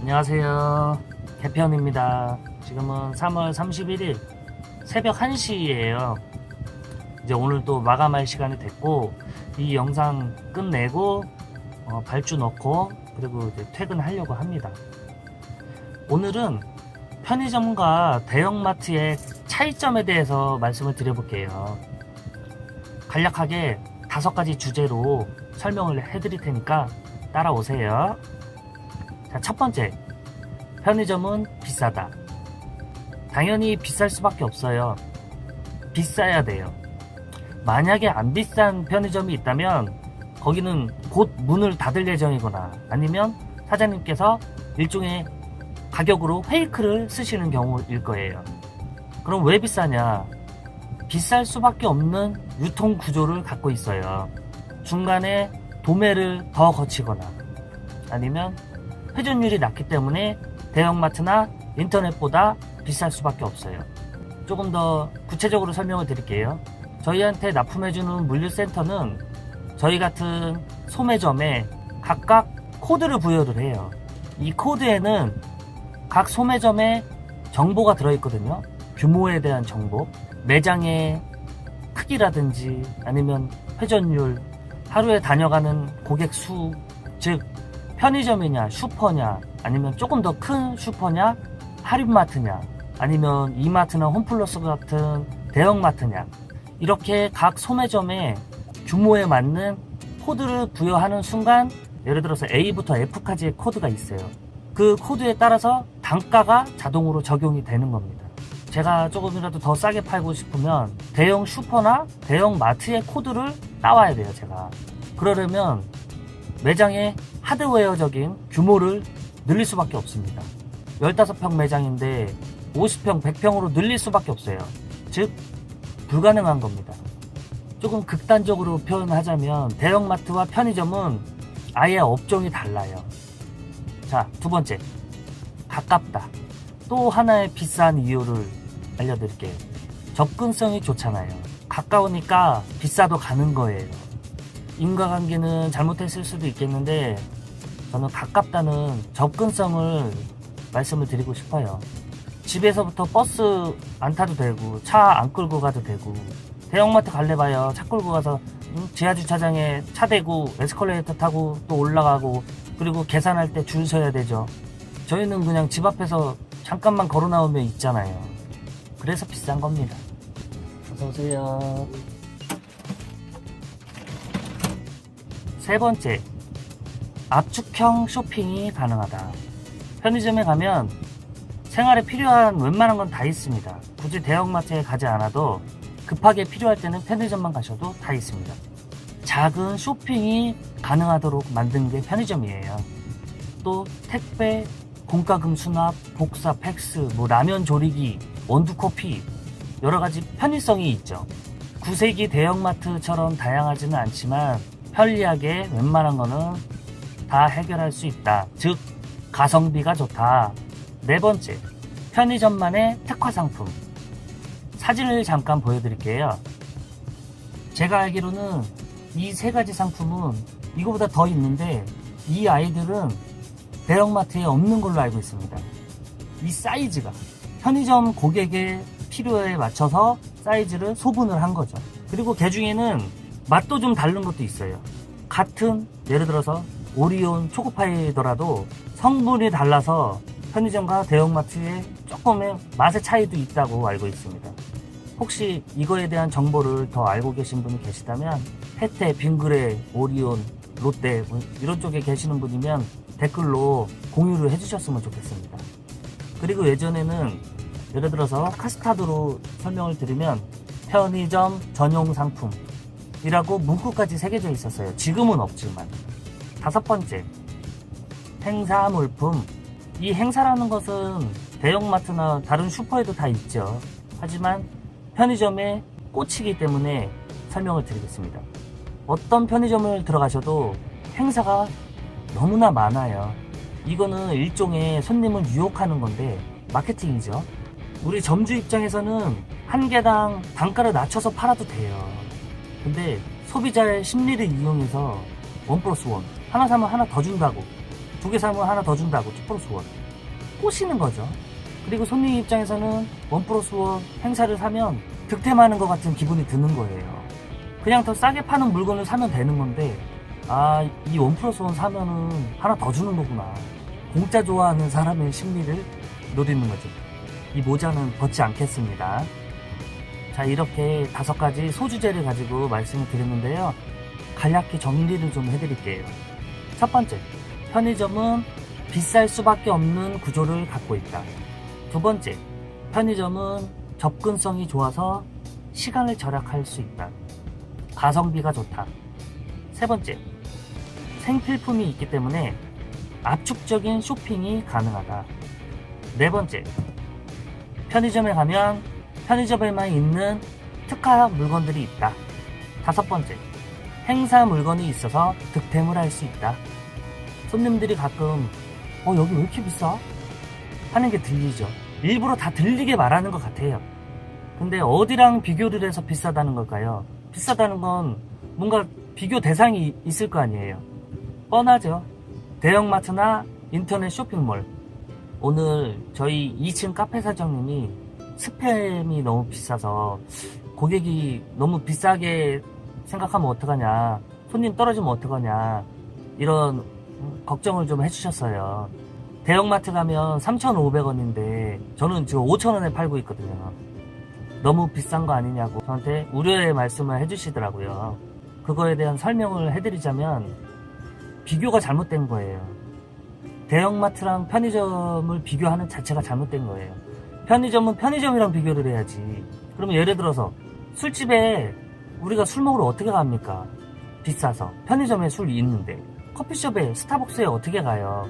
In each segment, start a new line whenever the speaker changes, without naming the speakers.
안녕하세요. 개편입니다. 지금은 3월 31일 새벽 1시예요. 이제 오늘 또 마감할 시간이 됐고, 이 영상 끝내고 발주 넣고 그리고 이제 퇴근하려고 합니다. 오늘은 편의점과 대형마트의 차이점에 대해서 말씀을 드려볼게요. 간략하게 5가지 주제로 설명을 해드릴 테니까 따라오세요. 자, 첫 번째, 편의점은 비싸다. 당연히 비쌀 수밖에 없어요. 비싸야 돼요. 만약에 안 비싼 편의점이 있다면 거기는 곧 문을 닫을 예정이거나 아니면 사장님께서 일종의 가격으로 페이크를 쓰시는 경우일 거예요. 그럼 왜 비싸냐? 비쌀 수밖에 없는 유통 구조를 갖고 있어요. 중간에 도매를 더 거치거나 아니면 회전율이 낮기 때문에 대형마트나 인터넷보다 비쌀 수밖에 없어요. 조금 더 구체적으로 설명을 드릴게요. 저희한테 납품해주는 물류센터는 저희 같은 소매점에 각각 코드를 부여를 해요. 이 코드에는 각 소매점에 정보가 들어있거든요. 규모에 대한 정보, 매장의 크기라든지 아니면 회전율, 하루에 다녀가는 고객 수, 즉 편의점이냐 슈퍼냐 아니면 조금 더 큰 슈퍼냐 할인마트냐 아니면 이마트나 홈플러스 같은 대형마트냐, 이렇게 각 소매점에 규모에 맞는 코드를 부여하는 순간 예를 들어서 A부터 F까지의 코드가 있어요. 그 코드에 따라서 단가가 자동으로 적용이 되는 겁니다. 제가 조금이라도 더 싸게 팔고 싶으면 대형 슈퍼나 대형 마트의 코드를 따와야 돼요. 제가 그러려면 매장의 하드웨어적인 규모를 늘릴 수밖에 없습니다. 15평 매장인데 50평, 100평으로 늘릴 수밖에 없어요. 즉 불가능한 겁니다. 조금 극단적으로 표현하자면 대형마트와 편의점은 아예 업종이 달라요. 자, 두 번째, 가깝다. 또 하나의 비싼 이유를 알려드릴게요. 접근성이 좋잖아요. 가까우니까 비싸도 가는 거예요. 인과관계는 잘못했을 수도 있겠는데 저는 가깝다는 접근성을 말씀을 드리고 싶어요. 집에서부터 버스 안 타도 되고 차 안 끌고 가도 되고, 대형마트 갈래 봐요. 차 끌고 가서 지하주차장에 차 대고 에스컬레이터 타고 또 올라가고 그리고 계산할 때 줄 서야 되죠. 저희는 그냥 집 앞에서 잠깐만 걸어 나오면 있잖아요. 그래서 비싼 겁니다. 어서오세요. 세 번째, 압축형 쇼핑이 가능하다. 편의점에 가면 생활에 필요한 웬만한 건 다 있습니다. 굳이 대형마트에 가지 않아도 급하게 필요할 때는 편의점만 가셔도 다 있습니다. 작은 쇼핑이 가능하도록 만든 게 편의점이에요. 또 택배, 공과금 수납, 복사, 팩스, 라면 조리기, 원두커피, 여러가지 편의성이 있죠. 9세기 대형마트처럼 다양하지는 않지만 편리하게 웬만한 거는 다 해결할 수 있다. 즉 가성비가 좋다. 네 번째, 편의점만의 특화 상품. 사진을 잠깐 보여드릴게요. 제가 알기로는 이 3가지 상품은 이거보다 더 있는데 이 아이들은 대형마트에 없는 걸로 알고 있습니다. 이 사이즈가 편의점 고객의 필요에 맞춰서 사이즈를 소분을 한 거죠. 그리고 그 중에는 맛도 좀 다른 것도 있어요. 같은 예를 들어서 오리온 초코파이더라도 성분이 달라서 편의점과 대형마트에 조금의 맛의 차이도 있다고 알고 있습니다. 혹시 이거에 대한 정보를 더 알고 계신 분이 계시다면 혜태, 빙그레, 오리온, 롯데 이런 쪽에 계시는 분이면 댓글로 공유를 해주셨으면 좋겠습니다. 그리고 예전에는 예를 들어서 카스타드로 설명을 드리면 편의점 전용 상품이라고 문구까지 새겨져 있었어요. 지금은 없지만. 5번째, 행사 물품. 이 행사라는 것은 대형마트나 다른 슈퍼에도 다 있죠. 하지만 편의점에 꽂히기 때문에 설명을 드리겠습니다. 어떤 편의점을 들어가셔도 행사가 너무나 많아요. 이거는 일종의 손님을 유혹하는 건데 마케팅이죠. 우리 점주 입장에서는 한 개당 단가를 낮춰서 팔아도 돼요. 근데 소비자의 심리를 이용해서 1+1 하나 사면 하나 더 준다고 두 개 사면 하나 더 준다고 2+1 꼬시는 거죠. 그리고 손님 입장에서는 1+1 행사를 사면 득템하는 것 같은 기분이 드는 거예요. 그냥 더 싸게 파는 물건을 사면 되는 건데 아, 이 1+1 사면은 하나 더 주는 거구나. 공짜 좋아하는 사람의 심리를 노리는 거죠. 이 모자는 벗지 않겠습니다. 자, 이렇게 5가지 소주제를 가지고 말씀을 드렸는데요. 간략히 정리를 좀 해드릴게요. 첫 번째, 편의점은 비쌀 수밖에 없는 구조를 갖고 있다. 두 번째, 편의점은 접근성이 좋아서 시간을 절약할 수 있다. 가성비가 좋다. 세 번째, 생필품이 있기 때문에 압축적인 쇼핑이 가능하다. 네 번째, 편의점에 가면 편의점에만 있는 특화 물건들이 있다. 다섯 번째, 행사 물건이 있어서 득템을 할 수 있다. 손님들이 가끔 여기 왜 이렇게 비싸? 하는 게 들리죠. 일부러 다 들리게 말하는 것 같아요. 근데 어디랑 비교를 해서 비싸다는 걸까요? 비싸다는 건 뭔가 비교 대상이 있을 거 아니에요. 뻔하죠. 대형마트나 인터넷 쇼핑몰. 오늘 저희 2층 카페 사장님이 스팸이 너무 비싸서 고객이 너무 비싸게 생각하면 어떡하냐, 손님 떨어지면 어떡하냐, 이런 걱정을 좀 해주셨어요. 대형마트 가면 3,500원인데 저는 지금 5,000원에 팔고 있거든요. 너무 비싼 거 아니냐고 저한테 우려의 말씀을 해주시더라고요. 그거에 대한 설명을 해드리자면 비교가 잘못된 거예요. 대형마트랑 편의점을 비교하는 자체가 잘못된 거예요. 편의점은 편의점이랑 비교를 해야지. 그러면 예를 들어서 술집에 우리가 술 먹으러 어떻게 갑니까? 비싸서. 편의점에 술이 있는데. 커피숍에 스타벅스에 어떻게 가요?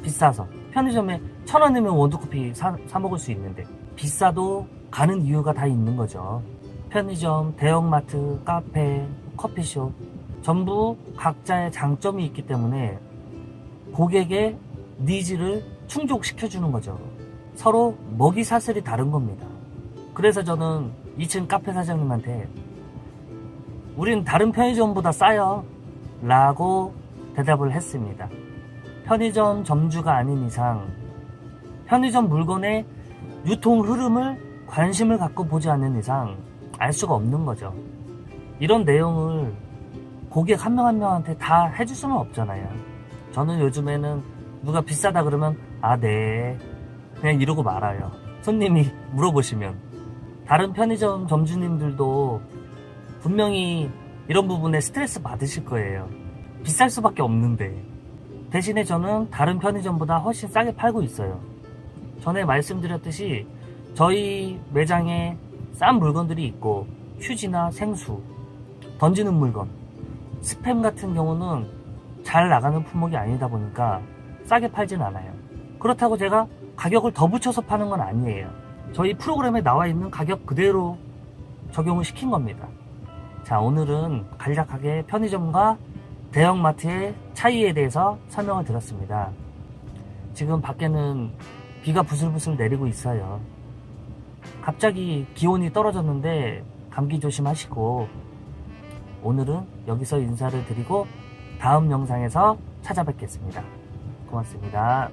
비싸서. 편의점에 1,000원이면 원두커피 사 먹을 수 있는데 비싸도 가는 이유가 다 있는 거죠. 편의점, 대형마트, 카페, 커피숍 전부 각자의 장점이 있기 때문에 고객의 니즈를 충족시켜주는 거죠. 서로 먹이 사슬이 다른 겁니다. 그래서 저는 2층 카페 사장님한테 우린 다른 편의점보다 싸요 라고 대답을 했습니다. 편의점 점주가 아닌 이상 편의점 물건의 유통 흐름을 관심을 갖고 보지 않는 이상 알 수가 없는 거죠. 이런 내용을 고객 한 명 한 명한테 다 해줄 수는 없잖아요. 저는 요즘에는 누가 비싸다 그러면 네 그냥 이러고 말아요. 손님이 물어보시면. 다른 편의점 점주님들도 분명히 이런 부분에 스트레스 받으실 거예요. 비쌀 수밖에 없는데. 대신에 저는 다른 편의점보다 훨씬 싸게 팔고 있어요. 전에 말씀드렸듯이 저희 매장에 싼 물건들이 있고 휴지나 생수, 던지는 물건, 스팸 같은 경우는 잘 나가는 품목이 아니다 보니까 싸게 팔진 않아요. 그렇다고 제가 가격을 더 붙여서 파는 건 아니에요. 저희 프로그램에 나와 있는 가격 그대로 적용을 시킨 겁니다. 자, 오늘은 간략하게 편의점과 대형마트의 차이에 대해서 설명을 드렸습니다. 지금 밖에는 비가 부슬부슬 내리고 있어요. 갑자기 기온이 떨어졌는데 감기 조심하시고 오늘은 여기서 인사를 드리고 다음 영상에서 찾아뵙겠습니다. 고맙습니다.